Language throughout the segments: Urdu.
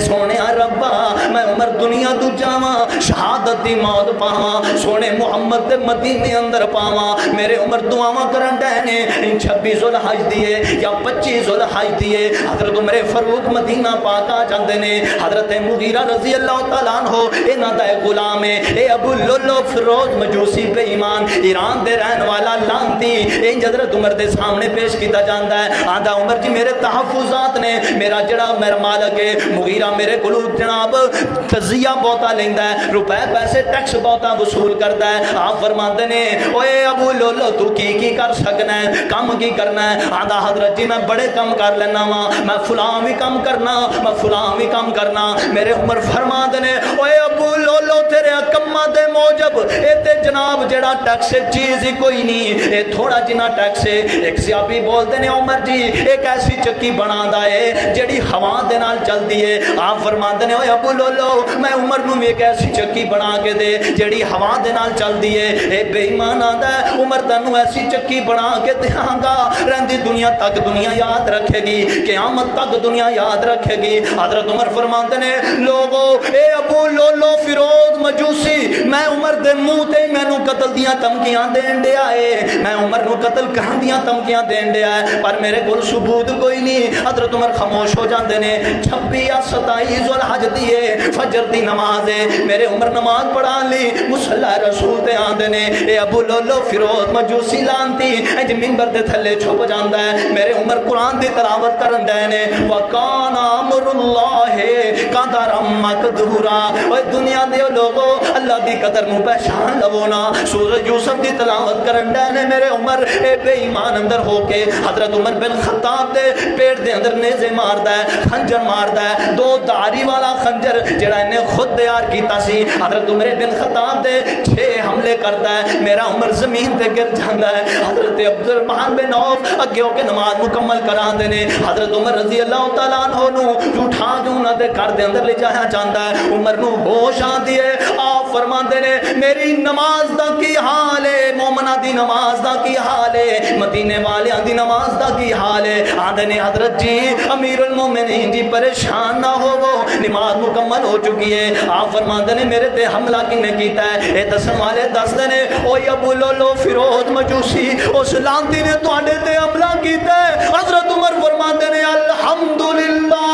سونے ربا میں عمر دنیا تو جاواں شہادت دی موت پاواں سونے محمد دے مدینے اندر پاواں میرے عمر دعاواں کرن ڈے نے 26 ذوالحج دیے یا 25 ذوالحج دیے حضرت عمر فاروق مدینہ پاک آ جاندے نے حضرت مغیرہ رضی اللہ تعالیٰ عنہ انہاں دا غلام ہے اے ابو لولو فیروز مجوسی بے ایمان ایران دے رہن والا لانتی انج حضرت عمر دے سامنے پیش کیتا جاندا ہے آندا عمر جی میرے تحفظات نے میرا جڑا میرا مالک ہے مغیرہ میرے کولوں جناب تزیہ بہتا لیندا ہے روپے پیسے ٹیکس بہتا وصول کردا ہے آپ فرماندے نے اوے ابو لولو تو کی کر سکنا ہے کام کی کرنا ہے آندا حضرت جی میں بڑے کام کر لینا وا میں فلاں بھی کام کرنا میں فلاں بھی کام کرنا میرے عمر فرماندے نے اوے ابو لولو تیرے کما دے موجب اے تے جناب جڑا ٹیکس چیز ہی کوئی نہیں اے تھوڑا جنا ٹیکس ہے ایک صحابی بولتے نے عمر جی ایک ایسی چکی بنادا ہے جڑی ہوا دے نال چلدی ہے آپ فرماندے نے اوے ابو لولو میں عمر نوں ایک ایسی چکی بنا کے دے جڑی ہوا دے نال چلدی ہے اے بے ایمان آندا ہے عمر تینوں ایسی چکی بنا کے دیاں گا رہندی دنیا تک دنیا یاد رکھے گی قیامت تک دنیا یاد رکھے گی حضرت عمر فرماندے نے لوگو اے ابو لولو فیروز مجوسی میں عمر دے منہ تے مینوں قتل دیاں دھمکیاں دین دیا ہے میں عمر نوں قتل کرن دیاں دھمکیاں دین دیا ہے پر میرے کول ثبوت کوئی نہیں حضرت عمر خاموش ہو جاندے نے 26 یا 27 ذوالحج دیے فجر دی نماز ہے میرے عمر نماز پڑھا لی مصلی رسول تے آندے نے اے ابو لولو فیروز مجوسی لانتی اج منبر دے تھلے چھپ جاندا ہے میرے عمر قرآن دی تلاوت کرن دے نے وکان امر اللہ قدر مقدورا اوے دنیا دے لوگو اللہ دی قدر نو پہچان لو نا سورۃ یوسف دی تلاوت کرن دے نے میرے عمر اے بے ایمان اندر ہو کے حضرت عمر بن خطاب دے پیٹ دے اندر نیزے ماردا ہے خنجر ماردا ہے دو دھاری والا خنجر جڑا انہیں خود تیار کیتا سی حضرت عمر بن خطاب دے 6 حملے کردا ہے میرا عمر زمین تے گر جاندا ہے حضرت عبد الرحمن بن عوف اگے ہو کے نماز مکمل کران دے نے حضرت عمر رضی اللہ تعالیٰ عنہ نو اٹھا کے انہاں دے گھر دے اندر لے جایا جاندا ہے عمر نو ہوش آندی ہے آپ فرماندے نے میری نماز دا کی حال ہے مومنہ دی نماز دا کی حال ہے مدینے والیاں دی نماز دا کی حال ہے آندے نے حضرت جی امیر المومنین جی پریشان نہ ہو وہ نماز مکمل ہو چکی ہے آپ فرماندے نے میرے تے حملہ کنے کیتا ہے اے دسن والے دس دے نے او ابو لولو فیروز مجوسی اس لانتی نے تواڈے تے حملہ کیتا ہے حضرت عمر فرماندے نے الحمدللہ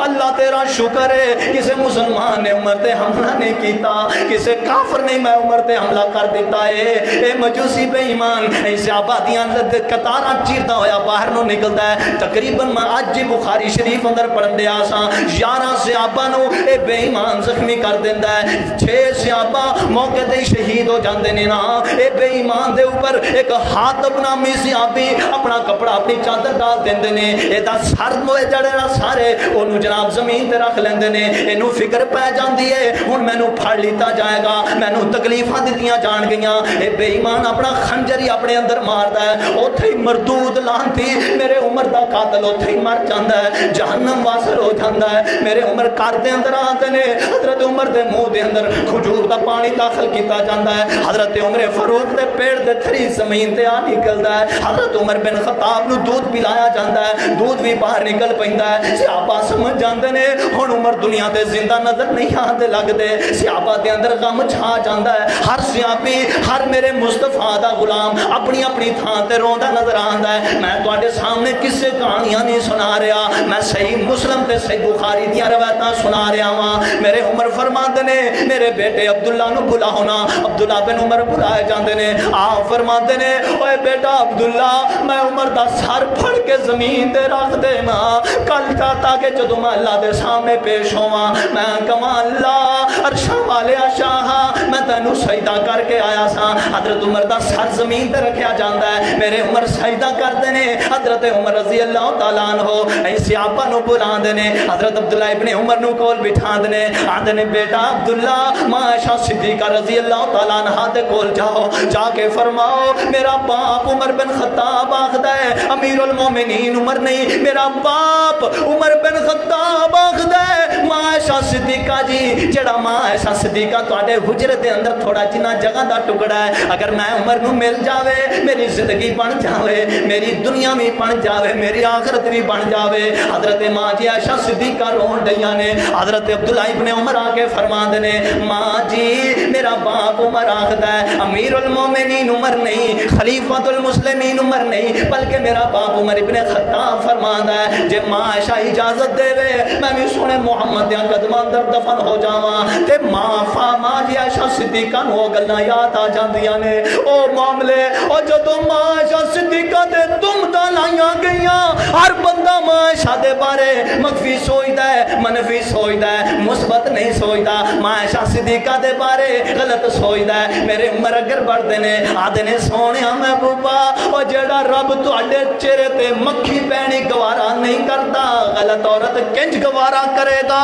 اللہ تیرا شکر ہے کسے مسلمان نے عمر تے حملہ نہیں کیتا کسے کافر نے میں عمر تے حملہ کر دیتا ہے اے مجوسی بے ایمان اے صحابہ دیاں قطاراں چیردا ہویا باہر نو نکلدا ہے تقریباً میں اج جی بخاری شریف اندر پڑھن دیا سا 11 صحابہ نو اے بے ایمان زخمی کر دیندا ہے 6 صحابہ موقع تے شہید ہو جاندے نے نا اے بے ایمان دے اوپر ایک حاتب نامی صحابی اپنا کپڑا اپنی چادر ڈال دیندے نے اے دا سر موئے جڑے نا سارے اونوں جناب زمین تے رکھ لیندے نے اینو فکر پے جاندی ہے ہن مینوں پھڑ لیتا جائے گا مینوں تکلیفاں دتیاں جان گئیاں اے بے ایمان اپنا خنجر ہی اپنے اندر ماردا ہے اوتھے ہی مردود لانتی میرے عمر دا قاتل اوتھے ہی مر جاندا ہے جہنم واصل ہو جاندا ہے میرے عمر کار دے اندر آندے نے حضرت عمر دے منہ دے اندر کھجور دا پانی داخل کیتا جاندا ہے حضرت عمر فاروق دے پیڑ دے تھری زمین تے آ نکلدا ہے حضرت عمر بن خطاب نو دودھ پلایا جاندا ہے دودھ بھی باہر نکل پیندا ہے صحابہ سمجھ جاندے نے ہن عمر دنیا تے زندہ نظر نہیں آندے لگدے صحابہ دے اندر غم چھا جاندا ہے ہر صحابی ہر میرے مصطفیٰ دا غلام اپنی اپنی تھان تے روندا نظر آندا ہے میں تواڈے سامنے کسے کہانیاں نہیں سنا رہا میں صحیح مسلم تے صحیح بخاری دیاں روایتاں سنا رہا ہاں میرے عمر فرماندے نے میرے بیٹے عبداللہ نو بلا ہونا عبداللہ بن عمر بلائے جاندے نے آپ فرماندے نے اوے بیٹا عبداللہ میں عمر دا سر پھڑ کے زمین تے رکھ دینا کل تاکہ جدوں میں اللہ دے سامنے پیش ہوواں میں کہاں اللہ عرشاں والے شاہ میں تینوں سجدہ کر کے آیا سا حضرت عمر دا سر زمین تے رکھیا جاندا ہے میرے عمر سجدہ کردے نے حضرت عمر رضی اللہ تعالیٰ عنہ اے صحابہ نو بلاندے نے حضرت عبداللہ ابن عمر نو کول بٹھاندے نے آندے نے بیٹا عبداللہ ماں عائشہ صدیقہ رضی اللہ تعالیٰ عنہ دے کول جاؤ جا کے فرماؤ میرا باپ عمر بن خطاب آخدا ہے امیر المومنین عمر نہیں میرا باپ عمر بن خطاب آخدا ہے ماں عائشہ صدیقہ جی جڑا ماں عائشہ صدیقہ تواڈے حجرے دے اندر تھوڑا جنا جگہ دا ٹکڑا ہے، اگر میں عمر نو مل جاوے میری زندگی بن جاوے، میری دنیا بھی بن جاوے، میری آخرت بھی بن جاوے۔ حضرت ماں جی عائشہ صدیقہ رون ڈیاں نے، حضرت عبداللہ ابن عمر آ کے فرما دینے ماں جی میرا باپ عمر آخدا ہے امیر المومنین عمر نہیں، خلیفۃ المسلمین عمر نہیں، بلکہ میرا باپ عمر ابن خطاب فرماندا ہے جے ماں عائشہ اجازت دے وے میں بھی سونے محمد دے قدماں اندر دفن ہو جاواں تے ماں جی عائشہ صدیقہ نو گلاں یاد آ جاندیاں نے او معاملے او جدوں ماں عائشہ صدیقہ تے تم دا لائیاں گئیاں ہر بندہ ماں عائشہ دے بارے منفی سوچدا ہے، منفی سوچدا ہے، مثبت نہیں سوچدا، ماں عائشہ صدیقہ دے بارے غلط سوچدا ہے۔ میرے عمر اگر بڑھدے نے آدھے نے سونیا محبوبا او جیڑا رب تواڈے چہرے تے مکھی پینی گوارا نہیں کرتا غلط عورت کنج گوارا کرے گا۔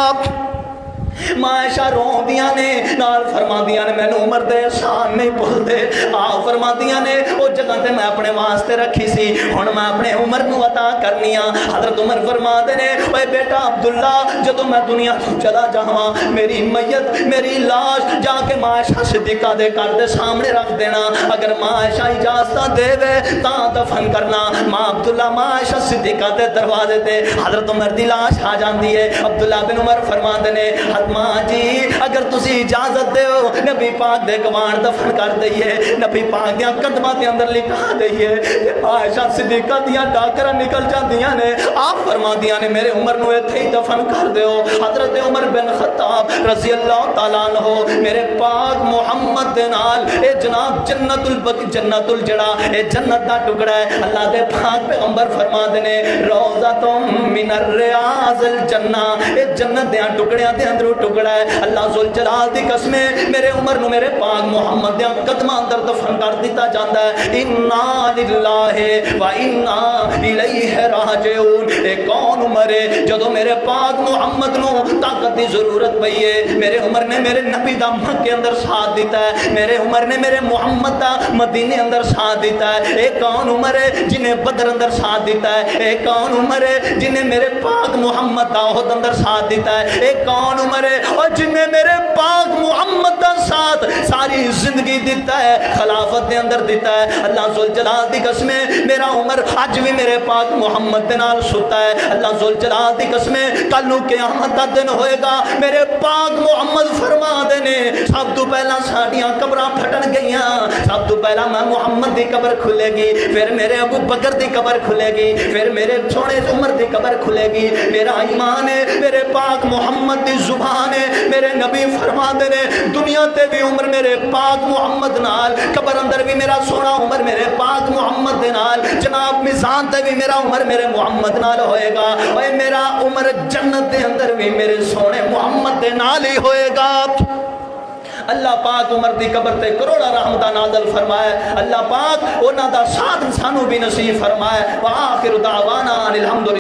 ماں عائشہ روندیاں نے نال فرماندیاں نے مینوں عمر دے احسان نہیں بھولدے، آپ فرماندیاں نے او جگہ تے میں اپنے واسطے رکھی سی ہن میں اپنے عمر نو عطا کرنی آ۔ حضرت عمر فرماندے نے اوے بیٹا عبداللہ جدوں میں دنیا تو چلا جاواں میری میت میری لاش جا کے ماں عائشہ صدیقہ دے گھر دے سامنے رکھ دینا، اگر ماں عائشہ اجازت دے وے تاں دفن کرنا۔ ماں عبداللہ ماں عائشہ صدیقہ دے دروازے تے حضرت عمر دی لاش آ جاندی ہے۔ عبداللہ بن عمر فرماندے نے ماں جی اگر تسی اجازت دیو نبی پاک دے گوان دفن کر دئیے، نبی پاک دیاں قدماں دے اندر لکھا دئیے۔ عائشہ صدیقہ دیاں ڈاکراں نکل جاندیاں نے، آپ فرماندیاں نے میرے عمر نو ایتھے ہی دفن کر دیو۔ حضرت عمر بن خطاب رضی اللہ تعالیٰ عنہ میرے پاک محمد دے نال اے جناب جنت الجڑا اے جنت دا ٹکڑا ہے، اللہ دے پاک پیغمبر فرماندے نے روضۃ من الریاض الجنہ، اے جنت دیاں ٹکڑیاں دے اندر ٹکڑا ہے۔ اللہ ذوالجلال دی قسم میرے عمر نو میرے پاک محمد دے قدماں اندر دفن کر دیتا جاندا ہے۔ انا للہ و انا الیہ راجعون۔ اے کون عمر ہے جدوں میرے پاک محمد نو طاقت دی ضرورت پئی ہے، میرے عمر نے میرے نبی دا مکے اندر ساتھ دیتا ہے، میرے عمر نے میرے محمد دا مدینے اندر ساتھ دیتا ہے۔ اے کون عمر ہے جنہیں بدر اندر ساتھ دیتا ہے، اے کون عمر ہے جنہیں میرے پاک محمد دا احد اندر ساتھ دیتا ہے، اے کون عمر ہے اور جنہیں میرے پاک محمد دا ساتھ ساری زندگی دیتا ہے، خلافت دے اندر دیتا ہے۔ اللہ ذوالجلال دی قسم میرا عمر اج بھی میرے پاک محمد دے نال ستا ہے۔ اللہ ذوالجلال دی قسم کل نو قیامت دا دن ہوئے گا، میرے پاک محمد فرما دے نے سب تو پہلا ساڈیاں قبراں پھٹن گئیاں، سب تو پہلا میں محمد دی قبر کھلے گی، پھر میرے ابو بکر دی قبر کھلے گی، پھر میرے چھوڑے عمر دی قبر کھلے گی۔ میرا ایمان ہے میرے پاک محمد دی زبان ہے، میرے نبی فرما دے نے دنیا تے بھی عمر میرے پاک محمد نال، قبر اندر بھی میرا سونا عمر میرے پاک محمد دے نال، جناب میزان تے بھی میرا عمر میرے محمد نال ہوئے گا، اور میرا عمر جنت دے اندر بھی میرے سونے محمد دے نال ہی ہوئے گا۔ اللہ پاک عمر دی قبر تے کروڑا رحمتہ نازل فرمائے، اللہ پاک انہاں دا ساتھ سانو بھی نصیب فرمائے۔ وآخر دعوانا الحمدللہ۔